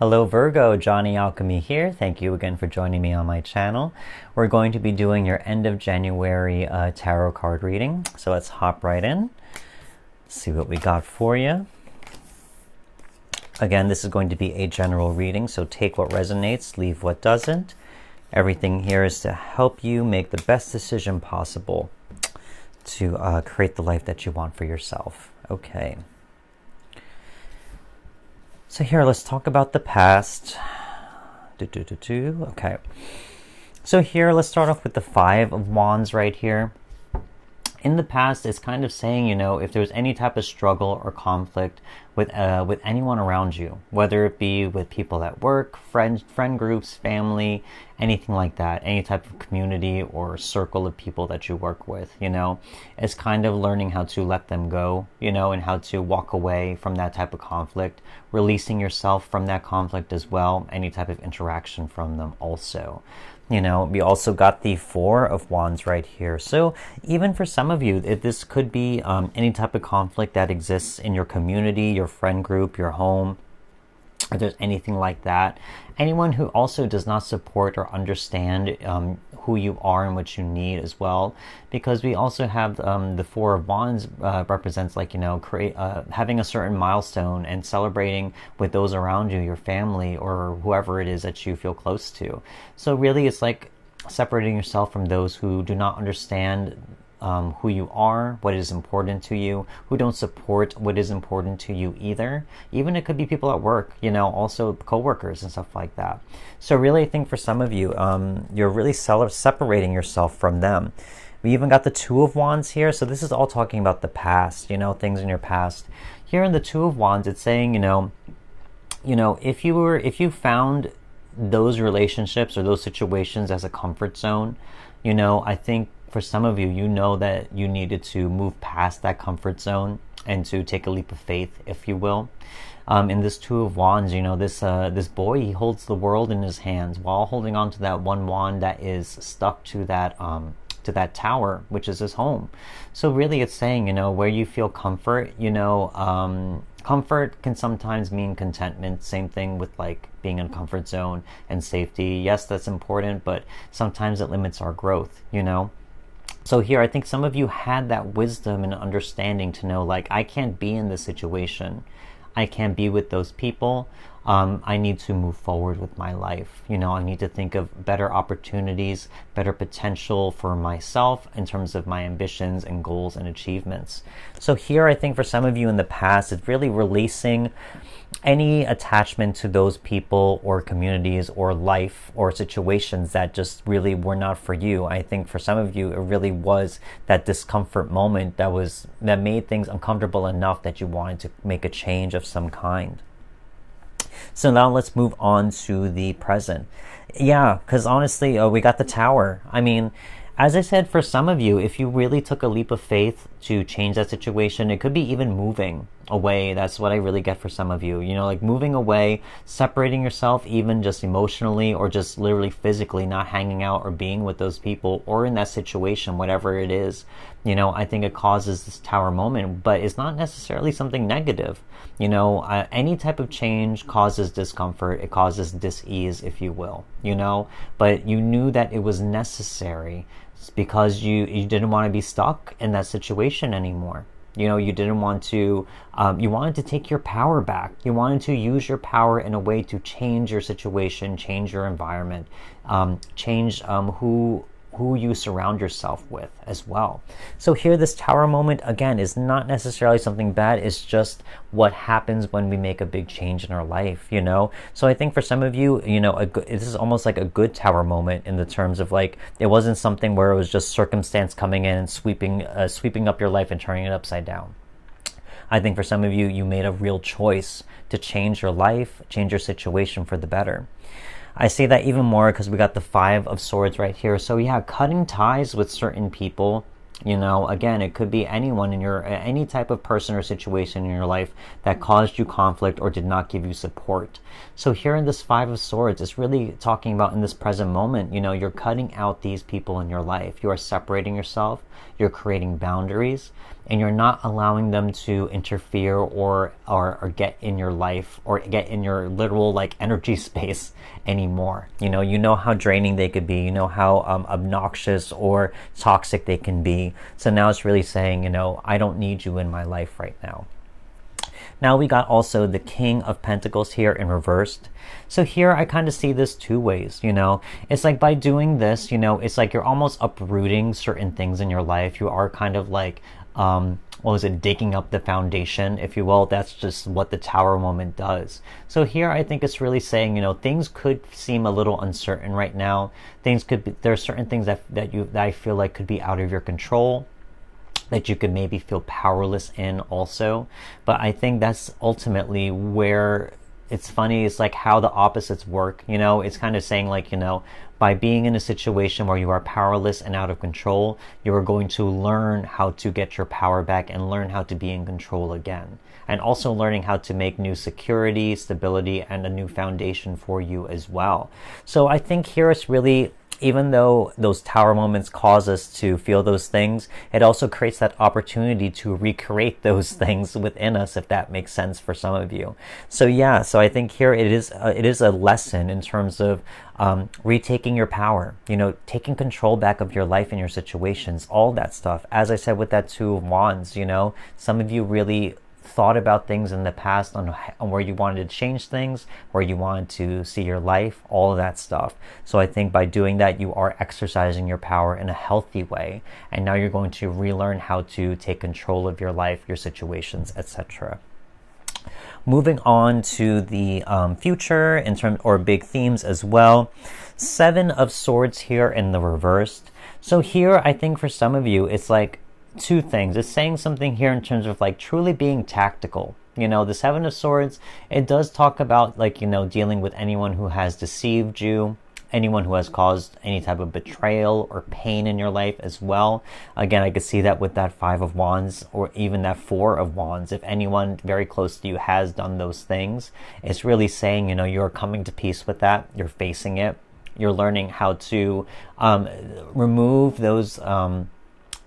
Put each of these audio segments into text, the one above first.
Hello Virgo, Johnny Alchemy here. Thank you again for joining me on my channel. We're going to be doing your end of January tarot card reading. So let's hop right in. See what we got for you. Again, this is going to be a general reading, so take what resonates, leave what doesn't. Everything here is to help you make the best decision possible to create the life that you want for yourself. Okay. So here, let's talk about the past. Okay. So here, let's start off with the Five of Wands right here. In the past, it's kind of saying, you know, if there's any type of struggle or conflict with anyone around you, whether it be with people at work, friend groups, family, anything like that, any type of community or circle of people that you work with, you know, it's kind of learning how to let them go, you know, and how to walk away from that type of conflict, releasing yourself from that conflict as well, any type of interaction from them also. You know, we also got the Four of Wands right here. So even for some of you, this could be any type of conflict that exists in your community, your friend group, your home, if there's anything like that. Anyone who also does not support or understand who you are and what you need as well. Because we also have the Four of Wands represents, like, you know, having a certain milestone and celebrating with those around you, your family or whoever it is that you feel close to. So really it's like separating yourself from those who do not understand who you are, what is important to you, who don't support what is important to you either. Even it could be people at work, you know, also co-workers and stuff like that. So really I think for some of you, you're really separating yourself from them. We even got the Two of Wands here. So this is all talking about the past, you know, things in your past. Here in the Two of Wands, it's saying, you know, if you found those relationships or those situations as a comfort zone, you know, I think for some of you, you know that you needed to move past that comfort zone and to take a leap of faith, if you will. In this Two of Wands, you know, this boy, he holds the world in his hands while holding on to that one wand that is stuck to that tower, which is his home. So really it's saying, you know, where you feel comfort, you know, comfort can sometimes mean contentment. Same thing with like being in a comfort zone and safety. Yes, that's important, but sometimes it limits our growth, you know. So here, I think some of you had that wisdom and understanding to know, like, I can't be in this situation. I can't be with those people. I need to move forward with my life. You know, I need to think of better opportunities, better potential for myself in terms of my ambitions and goals and achievements. So here, I think for some of you in the past, it's really releasing any attachment to those people or communities or life or situations that just really were not for you. I think for some of you, it really was that discomfort moment that made things uncomfortable enough that you wanted to make a change of some kind. So now let's move on to the present. Yeah, because honestly, we got the Tower. I mean, as I said, for some of you, if you really took a leap of faith to change that situation, it could be even moving away. That's what I really get for some of you. You know, like moving away, separating yourself, even just emotionally or just literally physically, not hanging out or being with those people or in that situation, whatever it is. You know, I think it causes this Tower moment, but it's not necessarily something negative. You know, any type of change causes discomfort. It causes dis-ease, if you will, you know, but you knew that it was necessary because you didn't want to be stuck in that situation anymore. You know, you didn't want to, you wanted to take your power back. You wanted to use your power in a way to change your situation, change your environment, change who you surround yourself with as well. So here, this Tower moment, again, is not necessarily something bad. It's just what happens when we make a big change in our life, you know? So I think for some of you, you know, this is almost like a good Tower moment in the terms of, like, it wasn't something where it was just circumstance coming in and sweeping up your life and turning it upside down. I think for some of you, you made a real choice to change your life, change your situation for the better. I say that even more because we got the Five of Swords right here. So yeah, cutting ties with certain people, you know, again, it could be anyone in any type of person or situation in your life that caused you conflict or did not give you support. So here in this Five of Swords, it's really talking about in this present moment, you know, you're cutting out these people in your life. You are separating yourself. You're creating boundaries. and you're not allowing them to interfere or get in your life or get in your literal like energy space anymore. You know how draining they could be, you know how obnoxious or toxic they can be. So now it's really saying, I don't need you in my life right now. Now we got also the King of Pentacles here in reversed. So here I kind of see this two ways, It's like by doing this, it's like you're almost uprooting certain things in your life. You are kind of like, digging up the foundation, if you will. That's just what the Tower moment does. So here I think it's really saying, things could seem a little uncertain right now. There are certain things that I feel like could be out of your control, that you could maybe feel powerless in also. But I think that's ultimately where it's funny. It's like how the opposites work. It's kind of saying like, by being in a situation where you are powerless and out of control, you are going to learn how to get your power back and learn how to be in control again. And also learning how to make new security, stability, and a new foundation for you as well. So I think here it's really, even though those Tower moments cause us to feel those things, it also creates that opportunity to recreate those things within us, if that makes sense for some of you. So yeah, so I think here it is a lesson in terms of retaking your power, taking control back of your life and your situations, all that stuff. As I said with that Two of Wands, some of you really thought about things in the past on where you wanted to change things, where you wanted to see your life, all of that stuff. So I think by doing that, you are exercising your power in a healthy way, and now you're going to relearn how to take control of your life, your situations, etc. Moving on to the future in terms or big themes as well. Seven of Swords here in the reversed. So here I think for some of you it's like two things. It's saying something here in terms of like truly being tactical. The Seven of Swords, it does talk about like, dealing with anyone who has deceived you, anyone who has caused any type of betrayal or pain in your life as well. Again, I could see that with that Five of Wands or even that Four of Wands. If anyone very close to you has done those things, it's really saying, you're coming to peace with that. You're facing it. You're learning how to remove those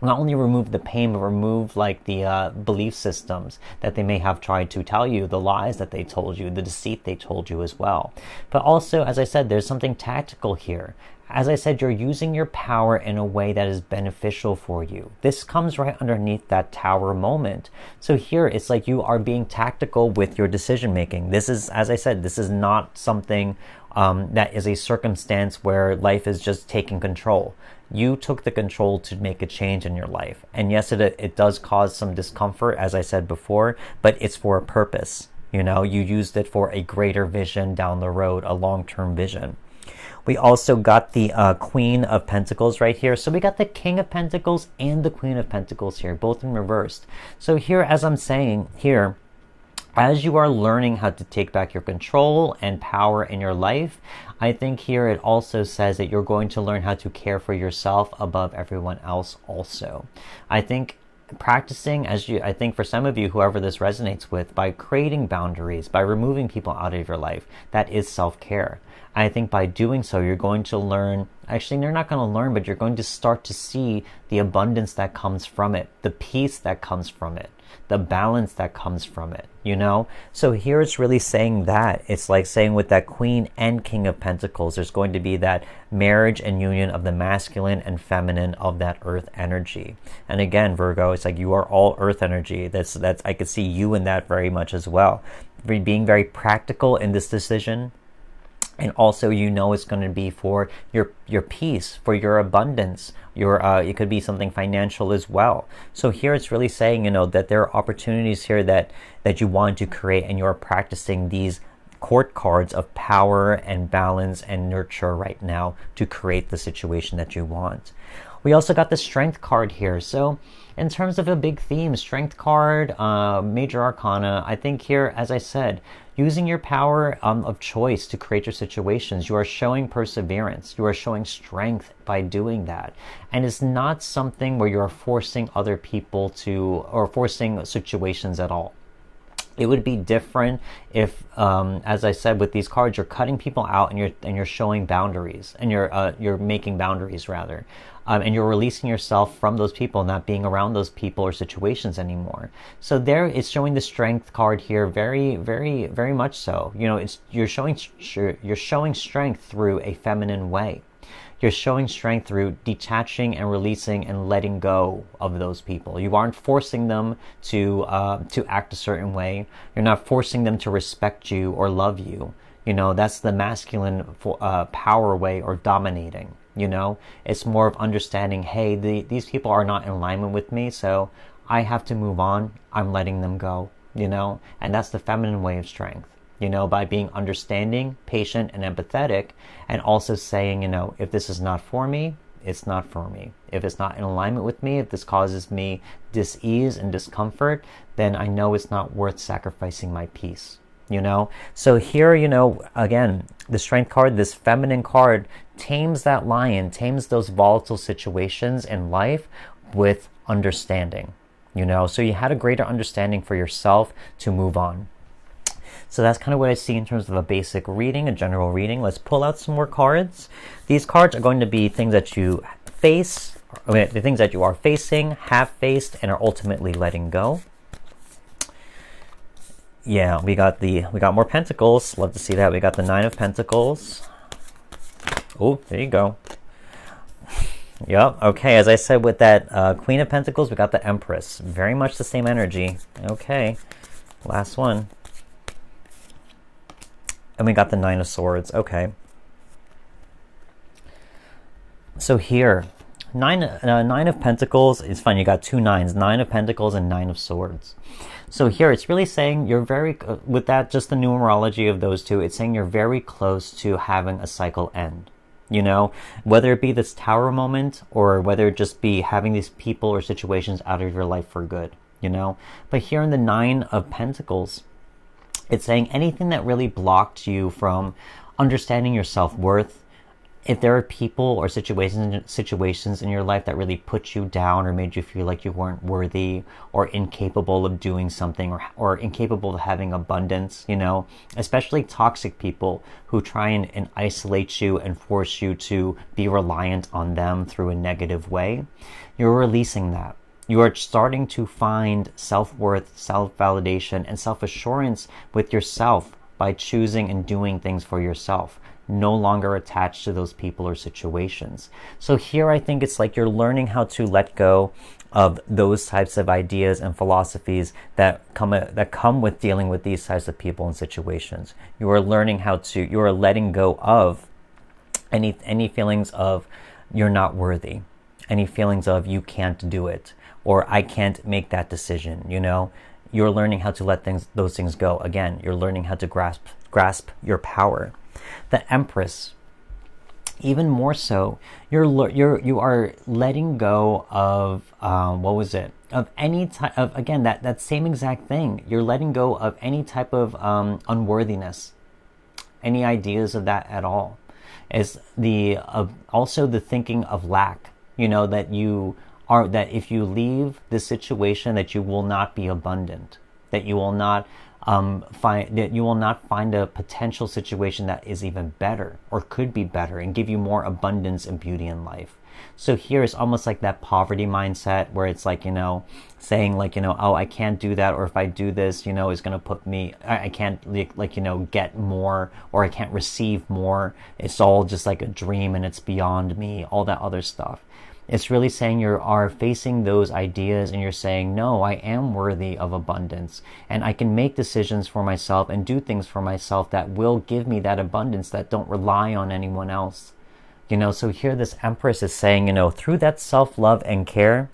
not only remove the pain, but remove like the belief systems that they may have tried to tell you, the lies that they told you, the deceit they told you as well. But also, as I said, there's something tactical here. As I said, you're using your power in a way that is beneficial for you. This comes right underneath that Tower moment. So here, it's like you are being tactical with your decision making. This is, as I said, this is not something that is a circumstance where life is just taking control. You took the control to make a change in your life. And yes, it does cause some discomfort, as I said before, but it's for a purpose. You used it for a greater vision down the road, a long-term vision. We also got the Queen of Pentacles right here. So we got the King of Pentacles and the Queen of Pentacles here, both in reversed. So here, as I'm saying here, as you are learning how to take back your control and power in your life, I think here it also says that you're going to learn how to care for yourself above everyone else also. I think practicing, I think for some of you, whoever this resonates with, by creating boundaries, by removing people out of your life, that is self-care. I think by doing so, you're going to learn, actually you're not going to learn, but you're going to start to see the abundance that comes from it, the peace that comes from it, the balance that comes from it, So here it's really saying that. It's like saying with that Queen and King of Pentacles, there's going to be that marriage and union of the masculine and feminine of that earth energy. And again, Virgo, it's like you are all earth energy. That's I could see you in that very much as well. Being very practical in this decision. And also, it's going to be for your peace, for your abundance. It could be something financial as well. So here it's really saying, that there are opportunities here that you want to create, and you're practicing these court cards of power and balance and nurture right now to create the situation that you want. We also got the Strength card here. So in terms of a big theme, Strength card, Major Arcana, I think here, as I said, using your power of choice to create your situations, you are showing perseverance. You are showing strength by doing that. And it's not something where you are forcing other people to, or forcing situations at all. It would be different if, as I said, with these cards, you're cutting people out and you're showing boundaries, and you're making boundaries rather, and you're releasing yourself from those people, not being around those people or situations anymore. So there, it's showing the Strength card here, very, very, very much so. You know, you're showing strength through a feminine way. You're showing strength through detaching and releasing and letting go of those people. You aren't forcing them to act a certain way. You're not forcing them to respect you or love you. You know, that's the masculine power way, or dominating. You know, it's more of understanding, hey, these people are not in alignment with me, so I have to move on. I'm letting them go, you know, and that's the feminine way of strength. You know, by being understanding, patient, and empathetic, and also saying, you know, if this is not for me, it's not for me. If it's not in alignment with me, if this causes me dis-ease and discomfort, then I know it's not worth sacrificing my peace, you know? So here, you know, again, the Strength card, this feminine card, tames that lion, tames those volatile situations in life with understanding, you know? So you had a greater understanding for yourself to move on. So that's kind of what I see in terms of a basic reading, a general reading. Let's pull out some more cards. These cards are going to be things that you face, the things that you are facing, have faced, and are ultimately letting go. Yeah, we got more Pentacles. Love to see that. We got the Nine of Pentacles. Oh, there you go. Yep. Okay, as I said with that Queen of Pentacles, we got the Empress. Very much the same energy. Okay, last one. And we got the Nine of Swords. Okay. So here, Nine of Pentacles is fun. You got two nines, Nine of Pentacles and Nine of Swords. So here it's really saying you're very, with that, just the numerology of those two, it's saying you're very close to having a cycle end. You know, whether it be this Tower moment, or whether it just be having these people or situations out of your life for good, you know. But here in the Nine of Pentacles, it's saying anything that really blocked you from understanding your self-worth, if there are people or situations in your life that really put you down or made you feel like you weren't worthy or incapable of doing something, or incapable of having abundance, you know, especially toxic people who try and isolate you and force you to be reliant on them through a negative way, you're releasing that. You are starting to find self-worth, self-validation, and self-assurance with yourself by choosing and doing things for yourself, no longer attached to those people or situations. So here I think it's like you're learning how to let go of those types of ideas and philosophies that come with dealing with these types of people and situations. You are learning you are letting go of any feelings of you're not worthy, any feelings of you can't do it, or I can't make that decision, you know. You're learning how to let those things go. Again, you're learning how to grasp your power. The Empress, even more so, you are letting go of of any type of, again, that same exact thing. You're letting go of any type of unworthiness, any ideas of that at all. Is also the thinking of lack, you know, that if you leave the situation, that you will not be abundant, that you will not find a potential situation that is even better or could be better and give you more abundance and beauty in life. So here is almost like that poverty mindset, where it's like, you know, saying like, you know, oh, I can't do that, or if I do this, you know, it's going to put me, I can't, like, you know, get more, or I can't receive more. It's all just like a dream and it's beyond me, all that other stuff. It's really saying you are facing those ideas and you're saying, no, I am worthy of abundance, and I can make decisions for myself and do things for myself that will give me that abundance, that don't rely on anyone else. You know, so here this Empress is saying, you know, through that self-love and care,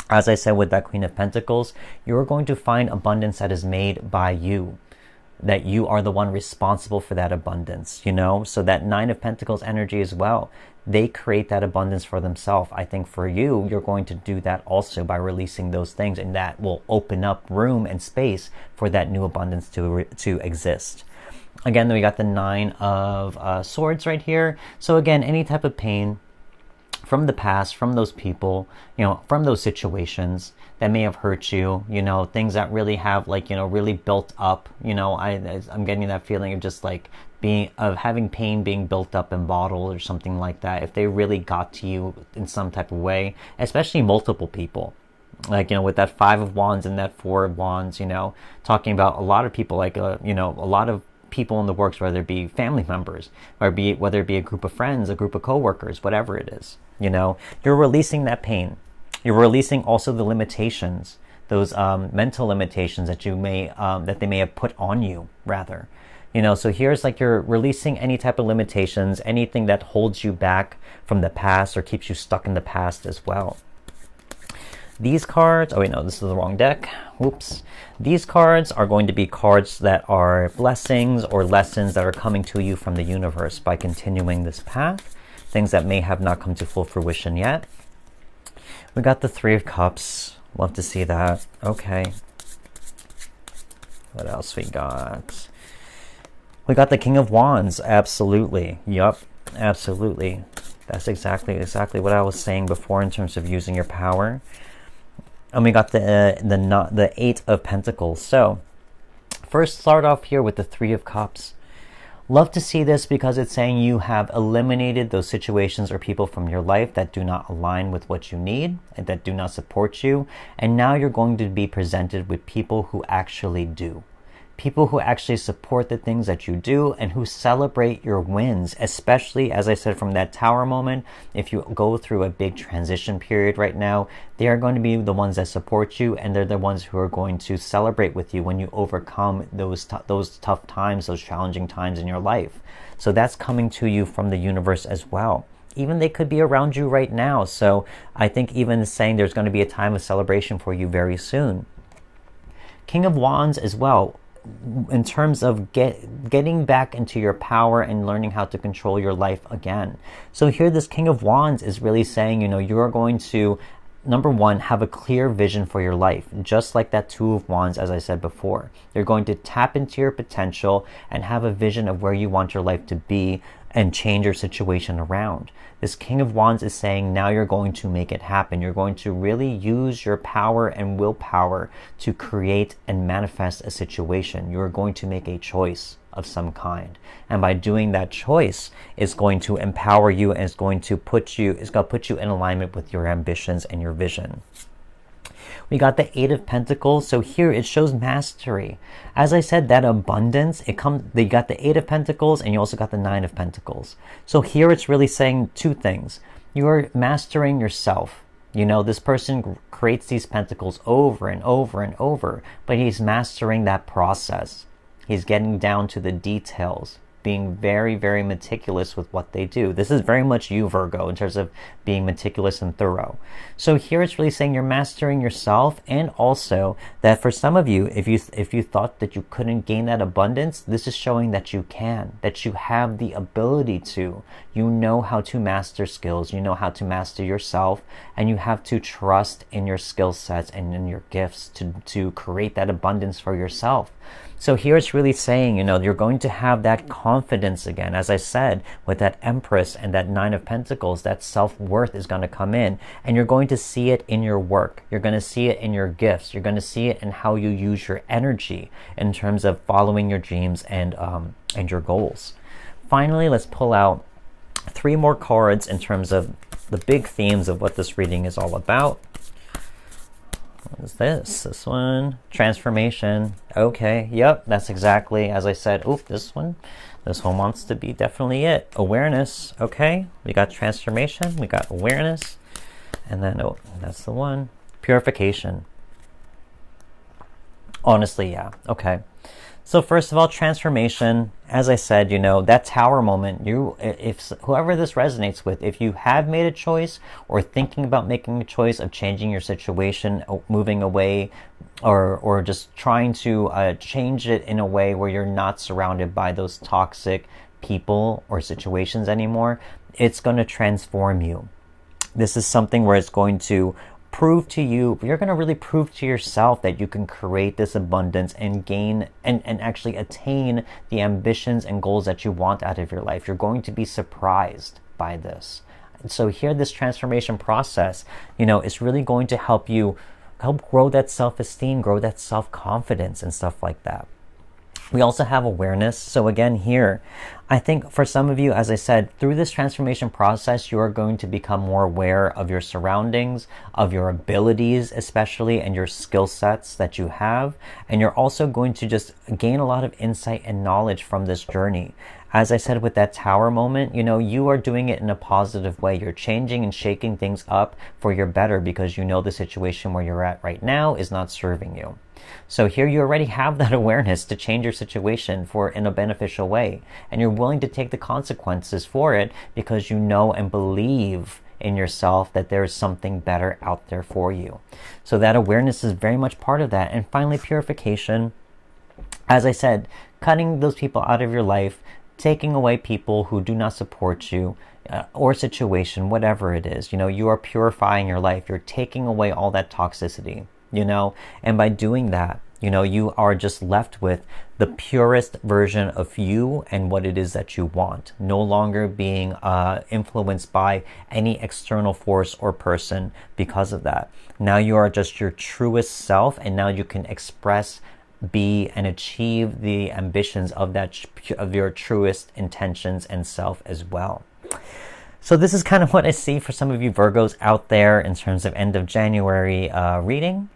as I said with that Queen of Pentacles, you're going to find abundance that is made by you, that you are the one responsible for that abundance, you know. So that Nine of Pentacles energy as well, they create that abundance for themselves. I think for you, you're going to do that also by releasing those things, and that will open up room and space for that new abundance to exist. Again, we got the Nine of Swords right here. So again, any type of pain, from the past, from those people, from those situations that may have hurt you, things that really have really built up, I'm getting that feeling of just like having pain being built up and bottled or something like that. If they really got to you in some type of way, especially multiple people, with that 5 of Wands and that 4 of Wands, talking about a lot of people, a lot of people in the works, whether it be family members or whether it be a group of friends, a group of co-workers, whatever it is, you're releasing that pain. You're releasing also the limitations, those mental limitations that that they may have put on you, rather. So here's like you're releasing any type of limitations, anything that holds you back from the past or keeps you stuck in the past as well. These cards, oh wait, no, this is the wrong deck. Whoops. These cards are going to be cards that are blessings or lessons that are coming to you from the universe by continuing this path. Things that may have not come to full fruition yet. We got the 3 of Cups. Love to see that. Okay. What else we got? We got the King of Wands. Absolutely. Yup. Absolutely. That's exactly what I was saying before in terms of using your power. And we got the 8 of Pentacles. So, first start off here with the 3 of Cups. Love to see this because it's saying you have eliminated those situations or people from your life that do not align with what you need and that do not support you. And now you're going to be presented with people who actually do. People who actually support the things that you do and who celebrate your wins, especially, as I said, from that Tower moment. If you go through a big transition period right now, they are going to be the ones that support you, and they're the ones who are going to celebrate with you when you overcome those tough times, those challenging times in your life. So that's coming to you from the universe as well. Even they could be around you right now. So I think even saying there's going to be a time of celebration for you very soon. King of Wands as well. In terms of getting back into your power and learning how to control your life again. So here this King of Wands is really saying, you're going to, number one, have a clear vision for your life, just like that 2 of Wands, as I said before. You're going to tap into your potential and have a vision of where you want your life to be and change your situation around. This King of Wands is saying now you're going to make it happen. You're going to really use your power and willpower to create and manifest a situation. You're going to make a choice of some kind. And by doing that choice, it's going to empower you and it's going to put you in alignment with your ambitions and your vision. We got the 8 of Pentacles. So here it shows mastery. As I said, that abundance, they got the 8 of Pentacles and you also got the 9 of Pentacles. So here it's really saying 2 things. You're mastering yourself. This person creates these pentacles over and over and over, but he's mastering that process. He's getting down to the details, being very, very meticulous with what they do. This is very much you, Virgo, in terms of being meticulous and thorough. So here it's really saying you're mastering yourself, and also that for some of you, if you thought that you couldn't gain that abundance, this is showing that you can, that you have the ability to. You know how to master skills, you know how to master yourself, and you have to trust in your skill sets and in your gifts to create that abundance for yourself. So here it's really saying, you're going to have that confidence again. As I said, with that Empress and that 9 of Pentacles, that self-worth is going to come in, and you're going to see it in your work. You're going to see it in your gifts. You're going to see it in how you use your energy in terms of following your dreams and your goals. Finally, let's pull out 3 more cards in terms of the big themes of what this reading is all about. What is this? This one, transformation. Okay, yep, that's exactly as I said. Oop, this one wants to be definitely it. Awareness. Okay, we got transformation, we got awareness, and then that's the one. Purification. Honestly, yeah. Okay. So first of all, transformation. As I said, that Tower moment, if whoever this resonates with, if you have made a choice or thinking about making a choice of changing your situation, moving away, or just trying to change it in a way where you're not surrounded by those toxic people or situations anymore, it's going to transform you. This is something where it's going to prove to you, you're going to really prove to yourself that you can create this abundance and gain and actually attain the ambitions and goals that you want out of your life. You're going to be surprised by this. So here, this transformation process, is really going to help grow that self-esteem, grow that self-confidence and stuff like that. We also have awareness. So again, here, I think for some of you, as I said, through this transformation process, you are going to become more aware of your surroundings, of your abilities, especially, and your skill sets that you have. And you're also going to just gain a lot of insight and knowledge from this journey. As I said with that tower moment, you are doing it in a positive way. You're changing and shaking things up for your better because the situation where you're at right now is not serving you. So here you already have that awareness to change your situation in a beneficial way. And you're willing to take the consequences for it because you know and believe in yourself that there is something better out there for you. So that awareness is very much part of that. And finally, purification. As I said, cutting those people out of your life, taking away people who do not support you, or situation, whatever it is. You are purifying your life. You're taking away all that toxicity. And by doing that, you are just left with the purest version of you and what it is that you want, no longer being influenced by any external force or person because of that. Now you are just your truest self, and now you can express, be, and achieve the ambitions of your truest intentions and self as well. So this is kind of what I see for some of you Virgos out there in terms of end of January reading.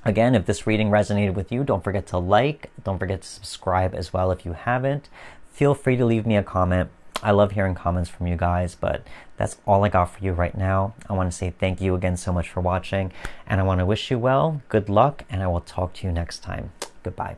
Again, if this reading resonated with you, don't forget to don't forget to subscribe as well if you haven't. Feel free to leave me a comment. I love hearing comments from you guys, but that's all I got for you right now. I want to say thank you again so much for watching, and I want to wish you well, good luck, and I will talk to you next time. Goodbye.